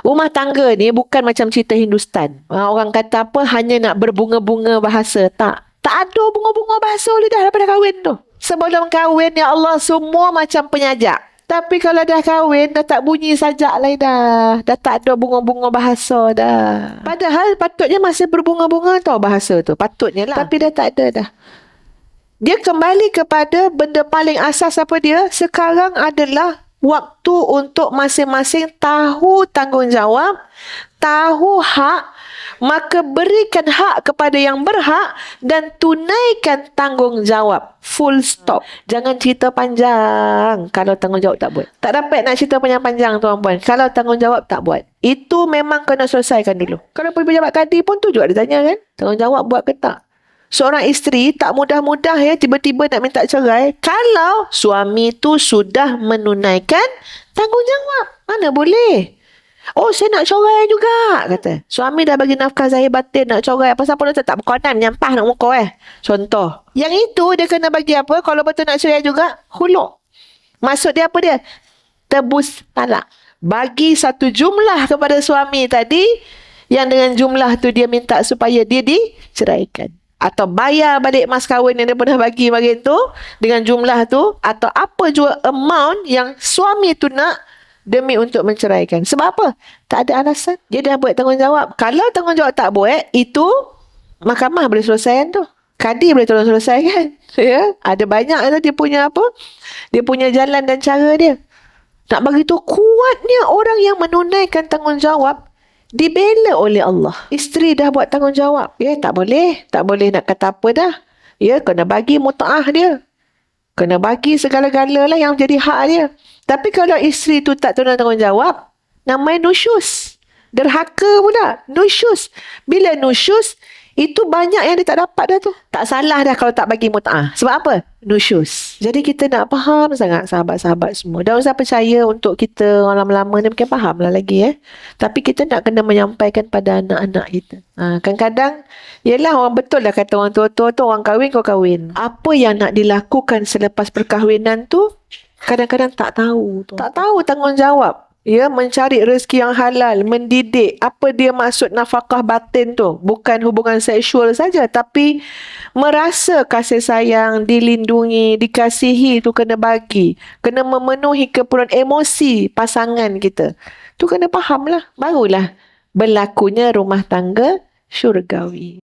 Rumah tangga ni bukan macam cerita Hindustan. Orang kata apa, hanya nak berbunga-bunga bahasa. Tak. Tak ada bunga-bunga bahasa dah daripada kahwin tu. Sebelum kahwin, ya Allah, semua macam penyajak. Tapi kalau dah kahwin, dah tak bunyi sajak lah dah. Dah tak ada bunga-bunga bahasa dah. Padahal patutnya masih berbunga-bunga tau bahasa tu. Patutnya lah. Tapi dah tak ada dah. Dia kembali kepada benda paling asas apa dia? Sekarang adalah waktu untuk masing-masing tahu tanggungjawab, tahu hak, maka berikan hak kepada yang berhak dan tunaikan tanggungjawab. Full stop. Jangan cerita panjang kalau tanggungjawab tak buat. Tak dapat nak cerita panjang-panjang tuan-puan. Kalau tanggungjawab tak buat. Itu memang kena selesaikan dulu. Kalau pergi pejabat kadi pun tu juga dia tanya kan. Tanggungjawab buat ke tak? Seorang isteri tak mudah-mudah ya tiba-tiba nak minta cerai kalau suami tu sudah menunaikan tanggungjawab. Mana boleh? Oh, saya nak cerai juga, kata. Suami dah bagi nafkah zahir batin nak cerai. Pasal apa nak tak berkonan menyampah nak muka Contoh. Yang itu dia kena bagi apa? Kalau betul nak cerai juga, huluk. Maksud dia apa dia? Tebus talak. Bagi satu jumlah kepada suami tadi yang dengan jumlah tu dia minta supaya dia diceraikan. Atau bayar balik mas kahwin yang dia pernah bagi tu dengan jumlah tu, atau apa jua amount yang suami tu nak demi untuk menceraikan. Sebab apa? Tak ada alasan. Dia dah buat tanggungjawab. Kalau tanggungjawab tak buat, itu mahkamah boleh selesaikan tu. Kadi boleh tolong selesaikan. Ya? Ada banyak lah dia punya apa? Dia punya jalan dan cara dia. Nak bagi tu kuatnya orang yang menunaikan tanggungjawab dibela oleh Allah. Isteri dah buat tanggungjawab. Ya, tak boleh. Tak boleh nak kata apa dah. Ya, kena bagi mut'ah dia. Kena bagi segala-gala lah yang jadi hak dia. Tapi kalau isteri tu tak tunaikan tanggungjawab, namanya nusyus. Derhaka pula. Nusyus. Bila nusyus, itu banyak yang dia tak dapat dah tu. Tak salah dah kalau tak bagi mut'ah. Sebab apa? Nusyus. Jadi kita nak faham sangat sahabat-sahabat semua. Dan usah percaya untuk kita orang lama-lama ni mungkin faham lah lagi Tapi kita nak kena menyampaikan pada anak-anak kita. Kadang-kadang, yelah orang betul lah kata orang tua-tua tu, orang kahwin kau kahwin. Apa yang nak dilakukan selepas perkahwinan tu, kadang-kadang tak tahu tu. Tak tahu tanggungjawab. Ya, mencari rezeki yang halal, mendidik. Apa dia maksud nafkah batin tu? Bukan hubungan seksual saja, tapi merasa kasih sayang, dilindungi, dikasihi tu kena bagi. Kena memenuhi keperluan emosi pasangan kita. Tu kena faham lah. Barulah berlakunya rumah tangga syurgawi.